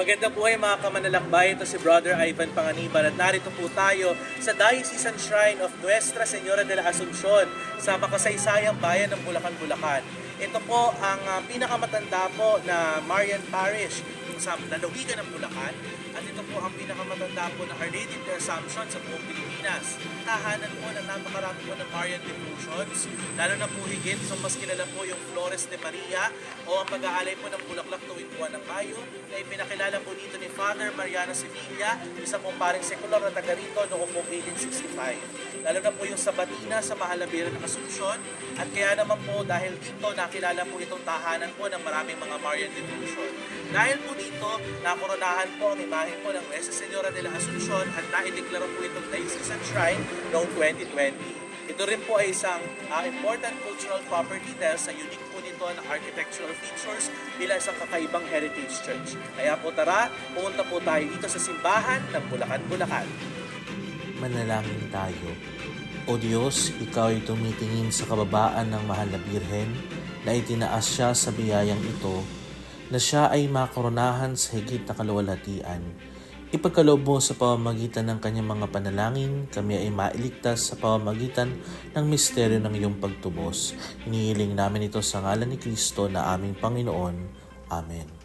Magandang buhay mga kamanlalakbay, ito si Brother Ivan Panganiban at narito po tayo sa Diocesan Shrine of Nuestra Señora de la Asunción sa makasaysayang bayan ng Bulacan, Bulacan. Ito po ang pinakamatanda po na Marian Parish sa lalawigan ng Bulacan at ito po ang pinakamatanda po na Our Lady of the Assumption sa buong Pilipinas. Tahanan po na napakarami po ng Marian devotions, lalo na po higit so mas kilala po yung Flores de Maria o ang pag-aalay po ng bulaklak tuwing buwan ng Mayo na ipinakilala po dito ni Father Mariano Sevilla, isa pong paring sekular na taga rito noong po 1865. Lalo na po yung Sabatina sa Mahalaberan ng Asunción at kaya naman po dahil dito nakilala po itong tahanan po ng maraming mga Marian devotion. Dahil po dito, nakoronahan po ang imahe po ng Nuestra Señora de la Asunción at naideklara po itong Diocesan Shrine noong 2020. Ito rin po ay isang important cultural property dahil sa unique po nito na architectural features bilang isang kakaibang heritage church. Kaya po tara, pumunta po tayo dito sa simbahan ng Bulacan, Bulacan. Manalangin tayo. O Diyos, Ikaw ay tumitingin sa kababaan ng mahal na Birhen na itinaas siya sa biyayang ito, na siya ay makoronahan sa higit na kaluwalhatian. Ipagkaloob mo sa pamamagitan ng kanyang mga panalangin, kami ay mailigtas sa pamamagitan ng misteryo ng iyong pagtubos. Hinihiling namin ito sa ngalan ni Kristo na aming Panginoon. Amen.